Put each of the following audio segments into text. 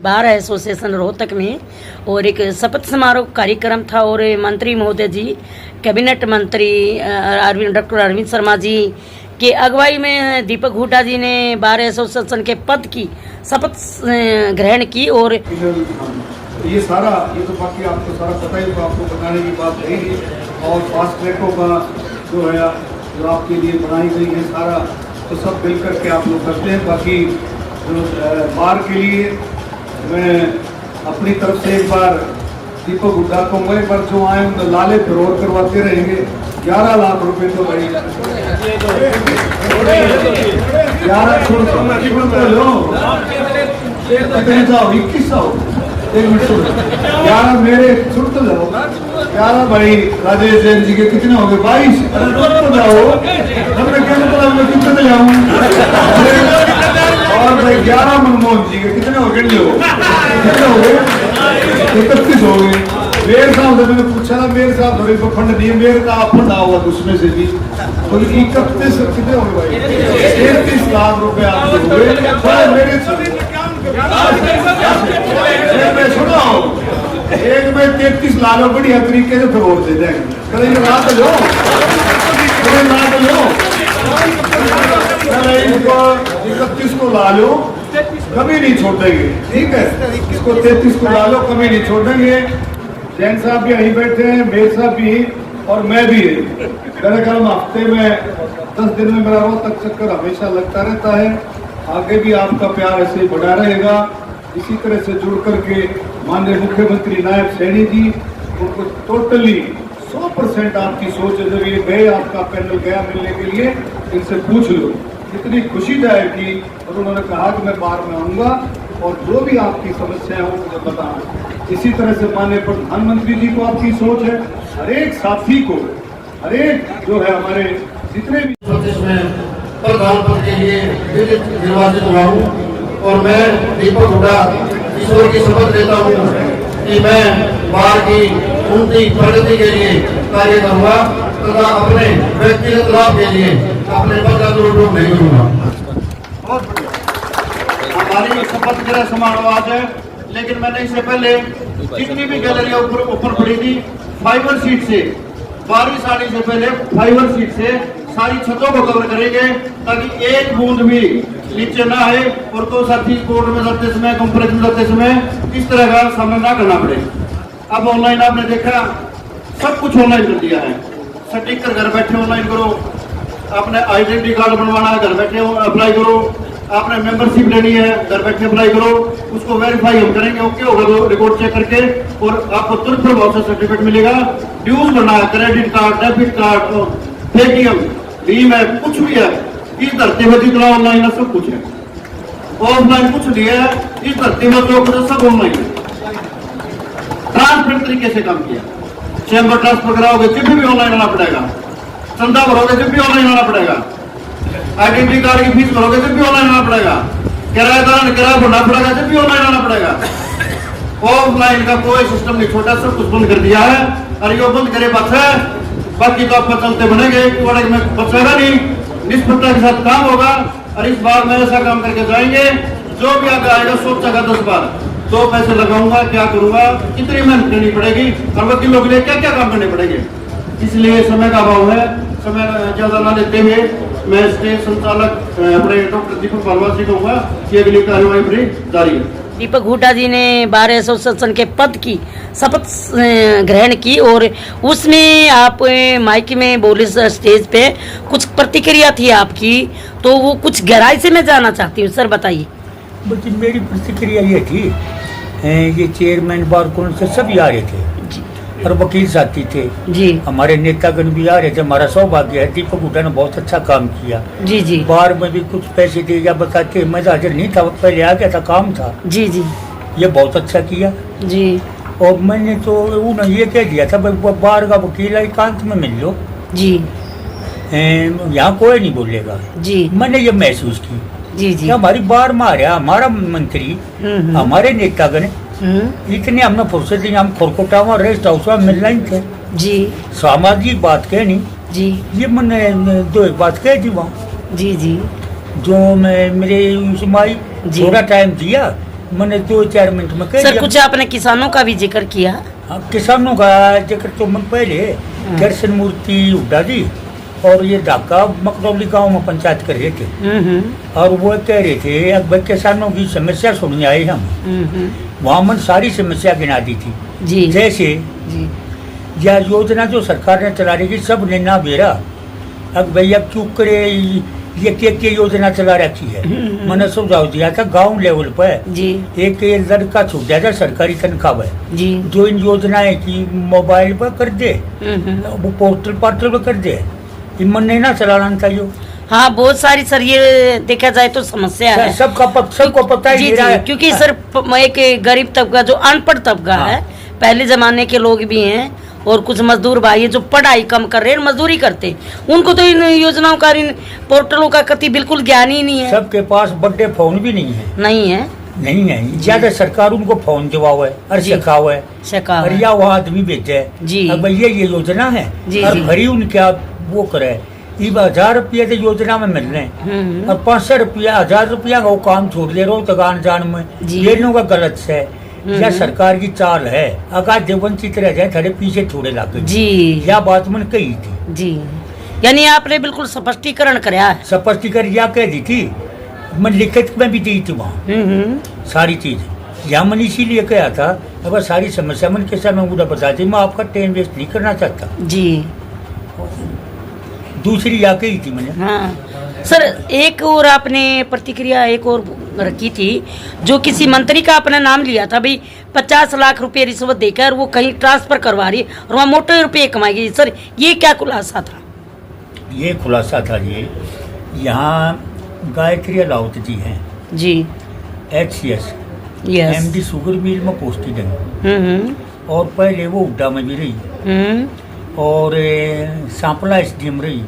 Bar association Rohtak में और एक शपथ समारोह कार्यक्रम था और मंत्री महोदय जी कैबिनेट मंत्री डॉक्टर अरविंद शर्मा जी के अगुवाई में दीपक हुड्डा जी ने बार एसोसिएशन के पद की शपथ ग्रहण की। और ये तो बाकी आपको सारा पता ही, तो आपको बताने की बात नहीं। और फास्ट ट्रैकों का जो है जो आपके लिए बनाई गई है सारा, तो सब मिल करके आप लोग करते हैं। बाकी जो बार के लिए मैं अपनी तरफ से एक बार दीपक हुड्डा को मैं पर जो आए उन लाले फिरोर करवाते रहेंगे। 11 लाख रुपए तो भाई 11 मेरे सुन तो जाओ 11 भाई राजेश जैन जी के कितने हो गए 22 तो जाओ मैं कितने जाऊँ और भाई 11 मनमोहन जी के कितने हो गए कितने हो गए 31 हो गए। मेयर साहब से मैंने पूछा ना, मेयर साहब थोड़ी फंड नहीं है, मेयर का फंड आ होगा उसमें से भी तो 31 कितने हो गए भाई 33 लाख रुपए आपके हुए। मेरे सुनो एक में 33 लाख बढ़िया तरीके से फिर दे देंगे। कल ला तो लो इनको 31 को ला लो, कभी नहीं छोड़ेंगे। ठीक है, इसको 33 को ला लो, कभी नहीं छोड़ेंगे। जैन साहब भी यहीं बैठे हैं, मेयर साहब भी और मैं भी मेरे ख्याल हफ्ते में 10 दिन में मेरा रोहतक चक्कर हमेशा लगता रहता है। आगे भी आपका प्यार ऐसे ही बढ़ा रहेगा। इसी तरह से जुड़ करके माननीय मुख्यमंत्री नायब सैनी जी उनको टोटली 100% आपकी सोच है। जब ये गए, आपका पैनल गया मिलने के लिए, इनसे पूछ लो, इतनी खुशीदायक की। और उन्होंने कहा कि मैं बार में आऊँगा और जो भी आपकी समस्या है वो मुझे बताना। इसी तरह से माननीय प्रधानमंत्री जी को आपकी सोच है, हर एक साथी को, हर एक जो है हमारे जितने भी प्रधानमंत्री के लिए निर्वाचित हुआ हूँ और मैं दीपक हुड्डा ईश्वर की शपथ लेता हूँ कि मैं बार की उन्नति प्रगति के लिए कार्य करूँगा तथा अपने व्यक्तिगत लाभ के लिए अपने पद का दुरुपयोग नहीं करूँगा। हमारी शपथ ग्रहण समारोह आज है, लेकिन मैंने इससे पहले जितनी भी गैलरियां ऊपर पड़ी थी फाइबर सीट से 12वीं साड़ी से पहले फाइबर सीट से सारी छतों को कवर करेंगे ताकि एक बूंद भी नीचे ना आए और तो साथी कोर्ट में जाते समय, कंप्लेंट में जाते समय इस तरह का सामना ना करना पड़े। अब ऑनलाइन आपने देखा सब कुछ ऑनलाइन कर दिया है। स्टिकर घर बैठे ऑनलाइन करो, आपने आइडेंटिटी कार्ड बनवाना है घर बैठे अप्लाई करो, आपने मेंबरशिप लेनी है घर बैठे अप्लाई करो, उसको वेरीफाई हम करेंगे, ओके होगा तो रिकॉर्ड चेक करके और आपको तुरंत प्रभाव से सर्टिफिकेट मिलेगा। ड्यूज भरना है, क्रेडिट कार्ड, डेबिट कार्ड और पेटीएम भीम है, कुछ भी है इस धरती में जितना ऑनलाइन है सब कुछ है। ऑफलाइन कुछ नहीं है इस धरती में, जो कुछ सब ऑनलाइन है। ट्रांसपेरेंट तरीके से काम किया। चैम्बर ट्रांसफर कराओगे जब भी ऑनलाइन आना पड़ेगा, चंदा भरोगे जब भी ऑनलाइन आना पड़ेगा, आइडेंटिटी कार्ड की फीस भरोगे जब भी ऑनलाइन आना पड़ेगा, किराएदार ने किराया भरना पड़ेगा जब भी ऑनलाइन आना पड़ेगा। ऑफलाइन का कोई सिस्टम नहीं छोटा, सब कुछ बंद कर दिया है। और ये बंद करे बात है, बाकी तो आपका चलते बनेंगे में बचेगा नहीं, निष्पक्षता के साथ काम होगा। और इस बार में ऐसा काम करके जाएंगे, जो भी आगे आएगा सोचेगा 10 बार, 2 पैसे लगाऊंगा क्या करूंगा, कितनी मेहनत करनी पड़ेगी और वकीलों के लिए क्या क्या काम करने पड़ेंगे। इसलिए समय का अभाव है, समय ज्यादा ना लेते हुए मैं स्टेज संचालक अपने डॉक्टर दीपक भारद्वाज जी कहूँगा कि अगली कार्यवाही अपनी जारी है। दीपक हुड्डा जी ने बार एसोसिएशन के पद की शपथ ग्रहण की और उसमें आप माइक में बोले स्टेज पे, कुछ प्रतिक्रिया थी आपकी, तो वो कुछ गहराई से मैं जानना चाहती हूँ, सर बताइए। मेरी प्रतिक्रिया ये थी, ये चेयरमैन बार काउंसिल से सभी आ रहे थे और वकील साथी थे जी, हमारे नेतागण भी आ रहे थे। हमारा सौभाग्य है, दीपक हुड्डा ने बहुत अच्छा काम किया जी जी। बार में भी कुछ पैसे दे या बताते, मैं हाजिर नहीं था, पहले आ गया था, काम था जी जी, ये बहुत अच्छा किया जी। और मैंने तो उन्होंने ये कह दिया था बार का वकील एकांत में मिल लो जी, यहाँ कोई नहीं बोलेगा जी। मैंने ये महसूस की जी जी। हमारी बार मारा, हमारा मंत्री, हमारे नेतागण इतने हमने फुर्सत दी, हम खोरकोटावा रेस्ट हाउस में मिलना ही थे जी। सामाजिक बात कहनी जी ये मैंने 2 बात कह दी वहाँ जी जी। जो मैं मेरे उसमाई थोड़ा टाइम दिया, मैंने 2-4 मिनट में कह सर दिया। कुछ आपने किसानों का भी जिक्र किया। हाँ, किसानों का जिक्र तो मैं पहले दर्शन मूर्ति हुड्डा जी और ये ढाका मकरौली गांव में पंचायत कर रहे थे और वो कह रहे थे अब भाई किसानों की समस्या सुनने आए हम। वहाँ मन सारी समस्या गिना दी थी। जी जैसे जी यह योजना जो सरकार ने चला रही थी सब ने ना बेरा अब भैया क्यों करे ये क्या योजना चला रखी है। मैंने सुझाव दिया था गांव लेवल पर जी एक लड़का छूट जाता सरकारी तनख्वाह है जी जो इन योजनाएं की मोबाइल पर कर दे वो पोर्टल पर कर दे मन नहीं ना चलाना चाहिए। हाँ बहुत सारी सर ये देखा जाए तो समस्या है। सबको पता ही जी नहीं रहा जी है। क्योंकि सर एक गरीब तबका जो अनपढ़ तबका हाँ। है पहले जमाने के लोग भी हैं और कुछ मजदूर भाई हैं जो पढ़ाई कम कर रहे हैं मजदूरी करते उनको तो इन योजनाओं का इन पोर्टलों का कति बिल्कुल ज्ञान ही नहीं है। सबके पास बड़े फोन भी नहीं है नहीं है ज्यादा सरकार उनको फोन दिवाओ है और जी। सिखाओ है शका और है। या वो आदमी भेजे है जी। अब भैया ये योजना है जी, और जी। भरी उनके वो करे इब 1000 रुपया तो योजना में मिल रहे हैं और 500 रुपया 1000 रुपया का वो काम छोड़ ले रहे हो तगान जान में जी। ये लोगों का गलत है या सरकार की चाल है अगर वंचित रह जाए थोड़े पीछे थोड़े लागे जी या बात मैंने कही थी जी यानी आपने बिल्कुल स्पष्टीकरण कराया है। स्पष्टीकरण या कह दी थी मैं लिखित में भी दी थी वहाँ सारी चीज यहाँ मैंने इसीलिए कहा था अगर सारी समस्या मैंने किसानों को बता दी मैं आपका टाइम वेस्ट नहीं करना चाहता। जी दूसरी या कही थी मैंने। हाँ सर एक और आपने प्रतिक्रिया एक और रखी थी जो किसी मंत्री का अपना नाम लिया था भाई 50 लाख रुपए रिश्वत देकर वो कहीं ट्रांसफर करवा रही है और वहाँ मोटे रुपए कमाएगी। सर ये क्या खुलासा था? ये खुलासा था ये यहाँ गायत्री अलाउत जी हैं जी HCS yes MD sugar mill में पोस्टेड है और पहले वो उड्डा में भी रही और सांपला SDM रही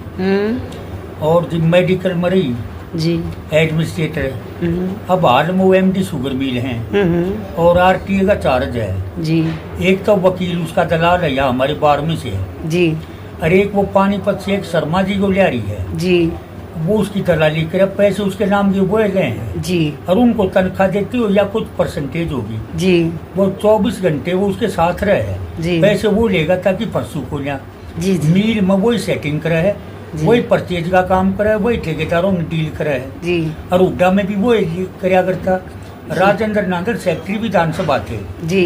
और मेडिकल में रही जी एडमिनिस्ट्रेटर। अब हाल में वो MD शुगर मिल हैं और RTA का चार्ज है। जी एक तो वकील उसका दलाल है यहाँ हमारे 12वीं से है जी और एक वो पानीपत से एक शर्मा जी को ले रही है जी वो उसकी दलाली करे पैसे उसके नाम के वो गए हैं जी और उनको तनख्वाह देती हो या कुछ परसेंटेज होगी जी वो 24 घंटे वो उसके साथ रहे जी पैसे वो लेगा ताकि परसों को लिया जी जी मील में वही सेटिंग करे है जी। वही परचेज का काम करे है वही ठेकेदारों में डील करे है जी और उड्डा में भी वो कराया करता। राजेंद्र नांदर सेक्रेटरी विधानसभा थे जी